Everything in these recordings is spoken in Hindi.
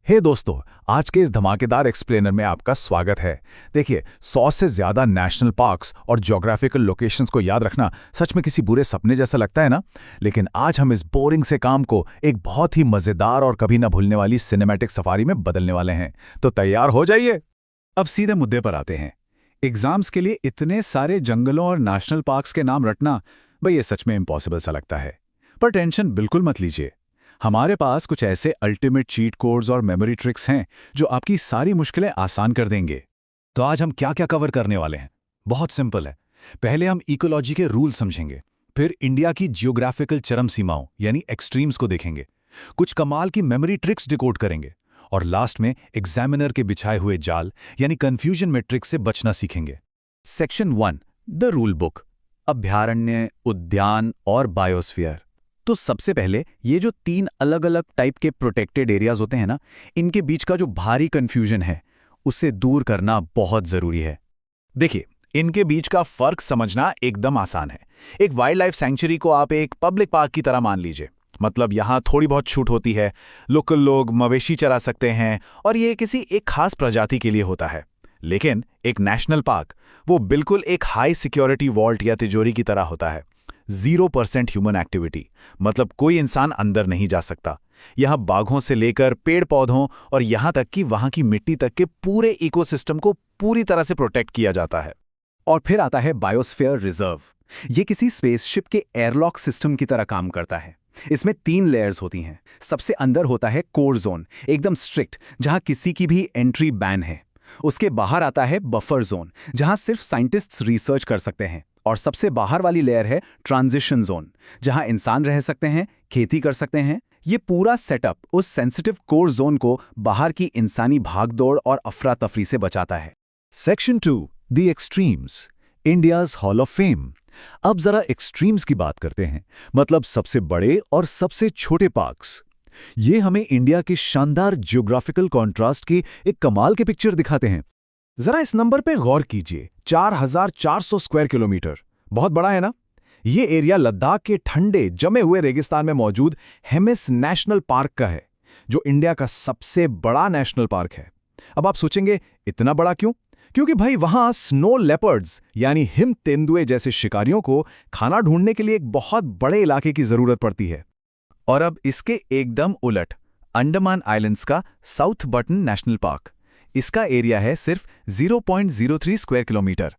हे दोस्तों, आज के इस धमाकेदार एक्सप्लेनर में आपका स्वागत है। देखिए, 100 से ज्यादा नेशनल पार्क्स और ज्योग्राफिकल लोकेशंस को याद रखना सच में किसी बुरे सपने जैसा लगता है ना। लेकिन आज हम इस बोरिंग से काम को एक बहुत ही मजेदार और कभी ना भूलने वाली सिनेमैटिक सफारी में बदलने वाले हैं। तो तैयार हो जाइए। अब सीधे मुद्दे पर आते हैं। एग्जाम्स के लिए इतने सारे जंगलों और नेशनल पार्क्स के नाम रटना, भाई ये सच में इम्पॉसिबल सा लगता है। पर टेंशन बिल्कुल मत लीजिए, हमारे पास कुछ ऐसे अल्टीमेट चीट कोड्स और मेमोरी ट्रिक्स हैं जो आपकी सारी मुश्किलें आसान कर देंगे। तो आज हम क्या क्या कवर करने वाले हैं? बहुत सिंपल है। पहले हम इकोलॉजी के रूल समझेंगे, फिर इंडिया की जियोग्राफिकल चरम सीमाओं यानी एक्सट्रीम्स को देखेंगे, कुछ कमाल की मेमोरी ट्रिक्स डिकोड करेंगे और लास्ट में एग्जामिनर के बिछाए हुए जाल यानी कंफ्यूजन मैट्रिक्स से बचना सीखेंगे। सेक्शन 1, द रूल बुक, अभयारण्य, उद्यान और बायोस्फीयर। तो सबसे पहले ये जो 3 अलग अलग टाइप के प्रोटेक्टेड एरियाज होते हैं ना, इनके बीच का जो भारी कंफ्यूजन है उसे दूर करना बहुत जरूरी है। देखिए, इनके बीच का फर्क समझना एकदम आसान है। एक वाइल्ड लाइफ सैंक्चुरी को आप एक पब्लिक पार्क की तरह मान लीजिए। मतलब यहाँ थोड़ी बहुत छूट होती है, लोकल लोग मवेशी चरा सकते हैं और ये किसी एक खास प्रजाति के लिए होता है। लेकिन एक नेशनल पार्क वो बिल्कुल एक हाई सिक्योरिटी वॉल्ट या तिजोरी की तरह होता है। 0% ह्यूमन एक्टिविटी, मतलब कोई इंसान अंदर नहीं जा सकता। यहाँ बाघों से लेकर पेड़ पौधों और यहाँ तक कि वहाँ की मिट्टी तक के पूरे इकोसिस्टम को पूरी तरह से प्रोटेक्ट किया जाता है। और फिर आता है बायोस्फीयर रिजर्व। ये किसी स्पेसशिप के एयरलॉक सिस्टम की तरह काम करता है। इसमें 3 लेयर्स होती हैं। सबसे अंदर होता है कोर जोन, एकदम स्ट्रिक्ट, जहां किसी की भी एंट्री बैन है। उसके बाहर आता है बफर जोन, जहां सिर्फ साइंटिस्ट्स रिसर्च कर सकते हैं। और सबसे बाहर वाली लेयर है ट्रांजिशन जोन, जहां इंसान रह सकते हैं, खेती कर सकते हैं। ये पूरा सेटअप उस सेंसिटिव कोर जोन को बाहर की इंसानी भागदौड़ और अफरा तफरी से बचाता है। Section 2, the extremes, India's hall of fame. अब जरा एक्सट्रीम्स की बात करते हैं, मतलब सबसे बड़े और सबसे छोटे पार्क्स। ये हमें इंडिया के शानदार जियोग्राफिकल कॉन्ट्रास्ट की एक कमाल के पिक्चर दिखाते हैं। जरा इस नंबर पे गौर कीजिए, 4400 स्क्वायर किलोमीटर, बहुत बड़ा है ना। ये एरिया लद्दाख के ठंडे जमे हुए रेगिस्तान में मौजूद हेमिस नेशनल पार्क का है, जो इंडिया का सबसे बड़ा नेशनल पार्क है। अब आप सोचेंगे इतना बड़ा क्यों? क्योंकि भाई वहां स्नो लेपर्ड्स यानी हिम तेंदुए जैसे शिकारियों को खाना ढूंढने के लिए एक बहुत बड़े इलाके की जरूरत पड़ती है। और अब इसके एकदम उलट, अंडमान आइलैंड्स का साउथ बटन नेशनल पार्क, इसका एरिया है सिर्फ 0.03 स्क्वायर किलोमीटर।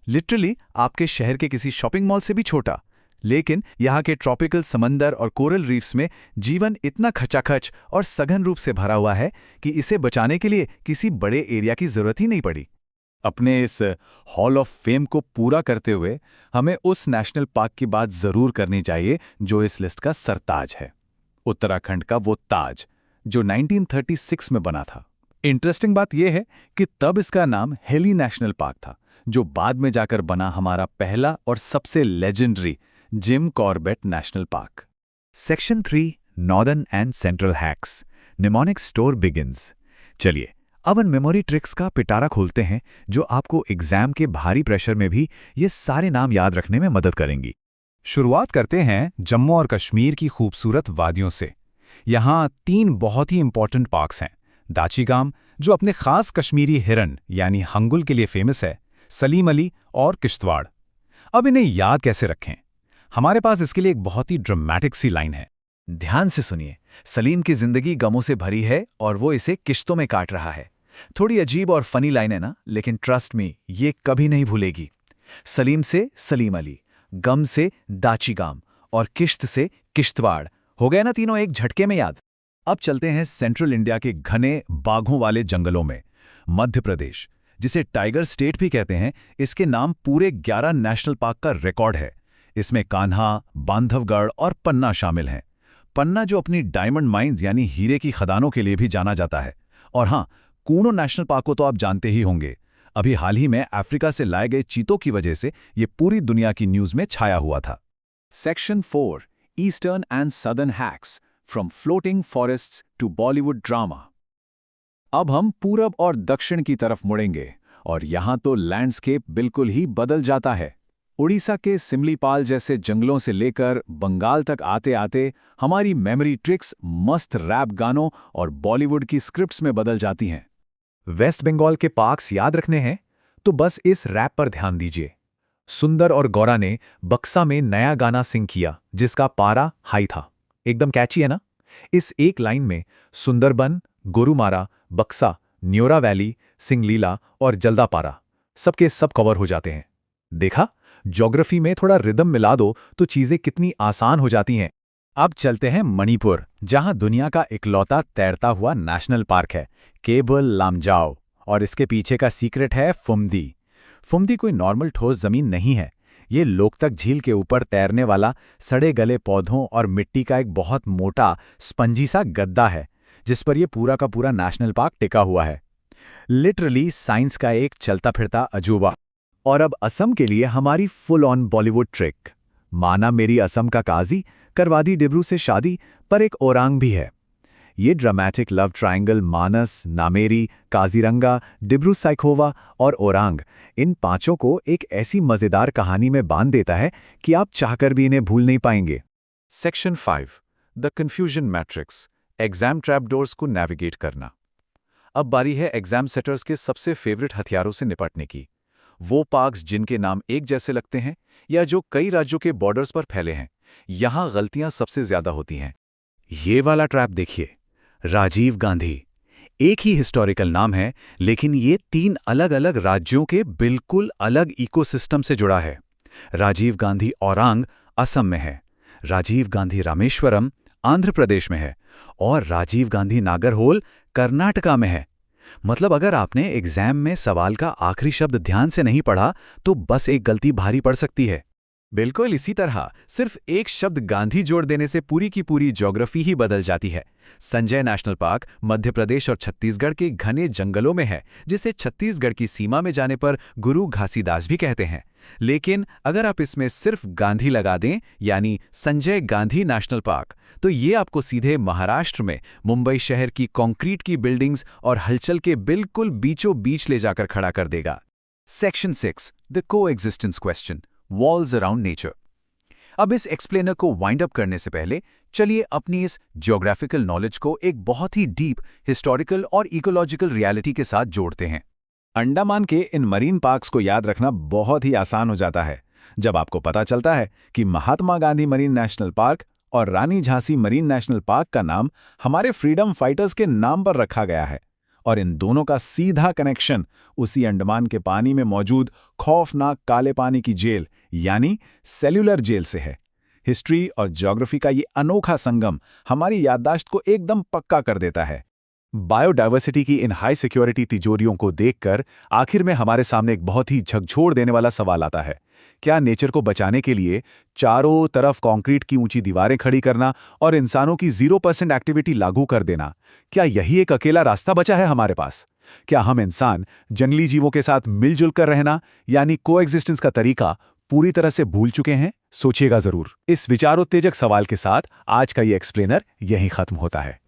लिटरली आपके शहर के किसी शॉपिंग मॉल से भी छोटा। लेकिन यहाँ के ट्रॉपिकल समंदर और कोरल रीफ्स में जीवन इतना खचाखच और सघन रूप से भरा हुआ है कि इसे बचाने के लिए किसी बड़े एरिया की जरूरत ही नहीं पड़ी। अपने इस हॉल ऑफ फेम को पूरा करते हुए हमें उस नेशनल पार्क की बात जरूर करनी चाहिए जो इस लिस्ट का सरताज है, उत्तराखंड का वो ताज जो 1936 में बना था। इंटरेस्टिंग बात यह है कि तब इसका नाम हेली नेशनल पार्क था, जो बाद में जाकर बना हमारा पहला और सबसे legendary Jim Corbett national park. Section 3, northern and central hacks, mnemonic store begins. चलिए अब इन मेमोरी ट्रिक्स का पिटारा खोलते हैं जो आपको एग्जाम के भारी प्रेशर में भी ये सारे नाम याद रखने में मदद करेंगी। शुरुआत करते हैं जम्मू और कश्मीर की खूबसूरत वादियों से। यहाँ 3 बहुत ही इंपॉर्टेंट पार्क्स हैं। दाचीगाम, जो अपने खास कश्मीरी हिरन यानी हंगुल के लिए फेमस है, सलीम अली और किश्तवाड़। अब इन्हें याद कैसे रखें? हमारे पास इसके लिए एक बहुत ही ड्रामेटिक सी लाइन है। ध्यान से सुनिए। सलीम की जिंदगी गमों से भरी है और वो इसे किश्तों में काट रहा है। थोड़ी अजीब और फनी लाइन है ना, लेकिन ट्रस्ट मी, ये कभी नहीं भूलेगी। सलीम से सलीम अली, गम से दाचीगाम और किश्त से किश्तवाड़, हो गए ना तीनों एक झटके में याद। अब चलते हैं सेंट्रल इंडिया के घने बाघों वाले जंगलों में। मध्य प्रदेश, जिसे टाइगर स्टेट भी कहते हैं, इसके नाम पूरे 11 नेशनल पार्क का रिकॉर्ड है। इसमें कान्हा, बांधवगढ़ और पन्ना शामिल हैं। पन्ना जो अपनी डायमंड माइंस यानी हीरे की खदानों के लिए भी जाना जाता है। और हाँ, कूनो नेशनल पार्क को तो आप जानते ही होंगे। अभी हाल ही में अफ्रीका से लाए गए चीतों की वजह से ये पूरी दुनिया की न्यूज में छाया हुआ था। Section 4, eastern and southern hacks, from floating forests to Bollywood drama. अब हम पूरब और दक्षिण की तरफ मुड़ेंगे और यहां तो लैंडस्केप बिल्कुल ही बदल जाता है। उड़ीसा के सिमलीपाल जैसे जंगलों से लेकर बंगाल तक आते आते हमारी मेमोरी ट्रिक्स मस्त रैप गानों और बॉलीवुड की स्क्रिप्ट्स में बदल जाती हैं। वेस्ट बंगाल के पार्क्स याद रखने हैं तो बस इस रैप पर ध्यान दीजिए। सुंदर और गौरा ने बक्सा में नया गाना सिंग किया जिसका पारा हाई था। एकदम कैची है ना? इस एक लाइन में सुंदरबन, गोरुमारा, बक्सा, न्योरा वैली, सिंगलीला और जल्दापारा सबके सब कवर हो जाते हैं। देखा, ज्योग्राफी में थोड़ा रिदम मिला दो तो चीजें कितनी आसान हो जाती हैं। अब चलते हैं मणिपुर, जहां दुनिया का इकलौता तैरता हुआ नेशनल पार्क है, केबल लामजाओ, और इसके पीछे का सीक्रेट है फुमदी। फुमदी कोई नॉर्मल ठोस जमीन नहीं है। ये लोकतक झील के ऊपर तैरने वाला सड़े गले पौधों और मिट्टी का एक बहुत मोटा स्पंजी सा गद्दा है जिस पर यह पूरा का पूरा नेशनल पार्क टिका हुआ है। लिटरली साइंस का एक चलता फिरता अजूबा। और अब असम के लिए हमारी फुल ऑन बॉलीवुड ट्रिक। माना मेरी असम का काजी, करवा दी डिब्रू से शादी, पर एक ओरांग भी है। ये ड्रामेटिक लव ट्रायंगल मानस, नामेरी, काजीरंगा, डिब्रू साइखोवा और ओरांग, इन पांचों को एक ऐसी मजेदार कहानी में बांध देता है कि आप चाहकर भी इन्हें भूल नहीं पाएंगे। Section 5, the confusion matrix, exam trapdoors को नेविगेट करना। अब बारी है एग्जाम सेटर्स के सबसे फेवरेट हथियारों से निपटने की। वो पार्क्स जिनके नाम एक जैसे लगते हैं या जो कई राज्यों के बॉर्डर्स पर फैले हैं, यहां गलतियां सबसे ज्यादा होती हैं। ये वाला ट्रैप देखिए, राजीव गांधी। एक ही हिस्टोरिकल नाम है लेकिन ये 3 अलग अलग राज्यों के बिल्कुल अलग इकोसिस्टम से जुड़ा है। राजीव गांधी औरांग असम में है, राजीव गांधी रामेश्वरम आंध्र प्रदेश में है और राजीव गांधी नागरहोल कर्नाटका में है। मतलब अगर आपने एग्जाम में सवाल का आखिरी शब्द ध्यान से नहीं पढ़ा तो बस एक गलती भारी पड़ सकती है। बिल्कुल इसी तरह सिर्फ एक शब्द गांधी जोड़ देने से पूरी की पूरी ज्योग्राफी ही बदल जाती है। संजय नेशनल पार्क मध्य प्रदेश और छत्तीसगढ़ के घने जंगलों में है, जिसे छत्तीसगढ़ की सीमा में जाने पर गुरु घासीदास भी कहते हैं। लेकिन अगर आप इसमें सिर्फ गांधी लगा दें, यानी संजय गांधी नेशनल पार्क, तो ये आपको सीधे महाराष्ट्र में मुंबई शहर की कंक्रीट की बिल्डिंग्स और हलचल के बिल्कुल बीचों बीच ले जाकर खड़ा कर देगा। Section 6, the coexistence question, walls around nature. अब इस एक्सप्लेनर को वाइंड अप करने से पहले चलिए अपनी इस ज्योग्राफिकल नॉलेज को एक बहुत ही डीप हिस्टोरिकल और इकोलॉजिकल रियलिटी के साथ जोड़ते हैं। अंडमान के इन मरीन पार्क्स को याद रखना बहुत ही आसान हो जाता है जब आपको पता चलता है कि Mahatma Gandhi marine national park और रानी झांसी मरीन नेशनल पार्क का नाम हमारे फ्रीडम फाइटर्स के नाम पर रखा गया है, और इन दोनों का सीधा कनेक्शन उसी अंडमान के पानी में मौजूद खौफनाक काले पानी की जेल यानी सेल्यूलर जेल से है। हिस्ट्री और ज्योग्राफी का ये अनोखा संगम हमारी याददाश्त को एकदम पक्का कर देता है। बायोडायवर्सिटी की इन हाई सिक्योरिटी तिजोरियों को देखकर आखिर में हमारे सामने एक बहुत ही झकझोर देने वाला सवाल आता है। क्या नेचर को बचाने के लिए चारों तरफ कंक्रीट की ऊंची दीवारें खड़ी करना और इंसानों की 0% एक्टिविटी लागू कर देना, क्या यही एक अकेला रास्ता बचा है हमारे पास? क्या हम इंसान जंगली जीवों के साथ मिलजुल कर रहना यानी कोएग्जिस्टेंस का तरीका पूरी तरह से भूल चुके हैं? सोचिएगा जरूर। इस विचारोत्तेजक सवाल के साथ आज का ये एक्सप्लेनर यहीं खत्म होता है।